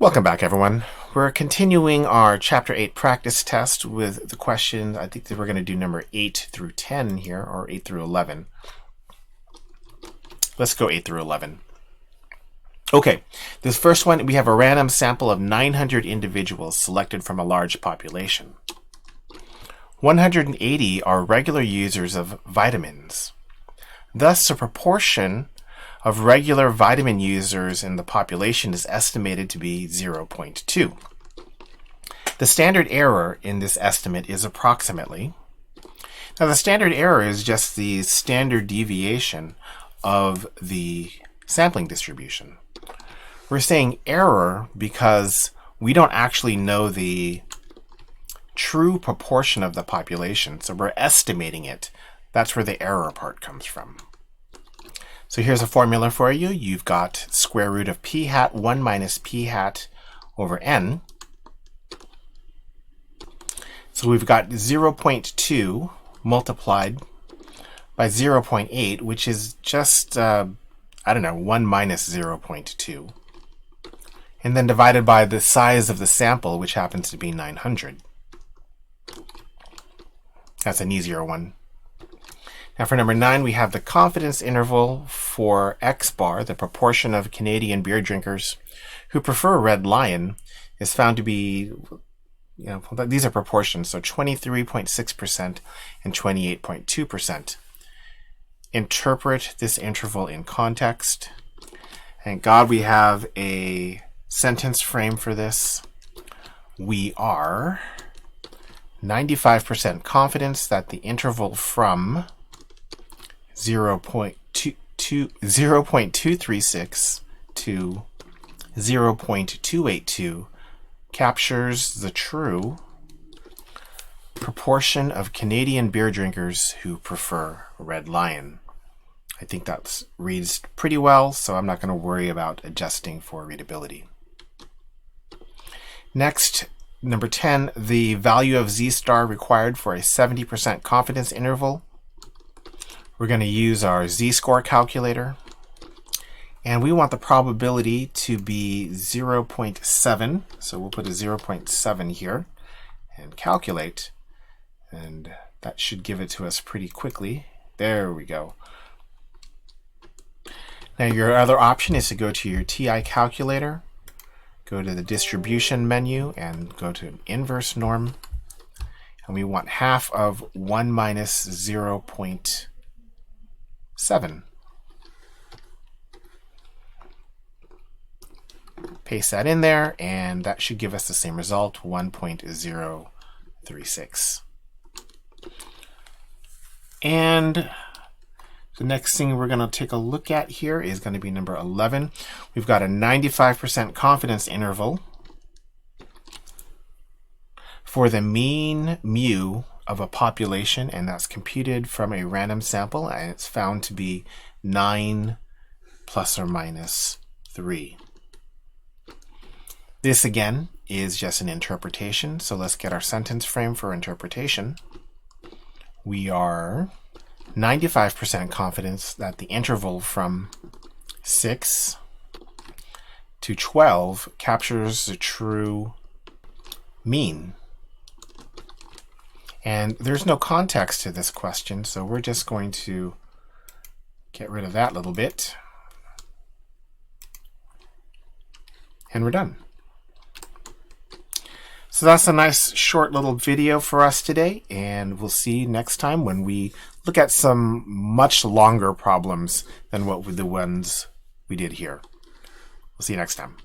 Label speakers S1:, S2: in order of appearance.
S1: Welcome back, everyone. We're continuing our Chapter 8 practice test with the questions. I think that we're going to do number 8 through 10 here, or 8 through 11. Let's go 8 through 11. Okay, this first one, we have a random sample of 900 individuals selected from a large population. 180 are regular users of vitamins. Thus, the proportion of regular vitamin users in the population is estimated to be 0.2. The standard error in this estimate is approximately. Now, the standard error is just the standard deviation of the sampling distribution. We're saying error because we don't actually know the true proportion of the population, so we're estimating it. That's where the error part comes from. So here's a formula for you. You've got square root of p hat 1 minus p hat over n. So we've got 0.2 multiplied by 0.8, which is just, 1 minus 0.2. And then divided by the size of the sample, which happens to be 900. That's an easier one. Now for number 9, we have the confidence interval for X bar, the proportion of Canadian beer drinkers who prefer Red Lion, is found to be, these are proportions, so 23.6% and 28.2%. Interpret this interval in context. Thank God we have a sentence frame for this. We are 95% confidence that the interval from 0.236 to 0.282 captures the true proportion of Canadian beer drinkers who prefer Red Lion. I think that reads pretty well, so I'm not going to worry about adjusting for readability. Next, number 10, the value of Z star required for a 70% confidence interval. We're going to use our z-score calculator, and we want the probability to be 0.7, so we'll put a 0.7 here and calculate, and that should give it to us pretty quickly. There we go. Now your other option is to go to your TI calculator, go to the distribution menu, and go to inverse norm, and we want half of 1 minus 0.7. Paste that in there, and that should give us the same result, 1.036. And the next thing we're going to take a look at here is going to be number 11. We've got a 95% confidence interval for the mean mu of a population, and that's computed from a random sample, and it's found to be 9 plus or minus 3. This again is just an interpretation, so let's get our sentence frame for interpretation. We are 95% confidence that the interval from 6 to 12 captures the true mean. And there's no context to this question, so we're just going to get rid of that little bit. And we're done. So that's a nice short little video for us today, and we'll see you next time when we look at some much longer problems than the ones we did here. We'll see you next time.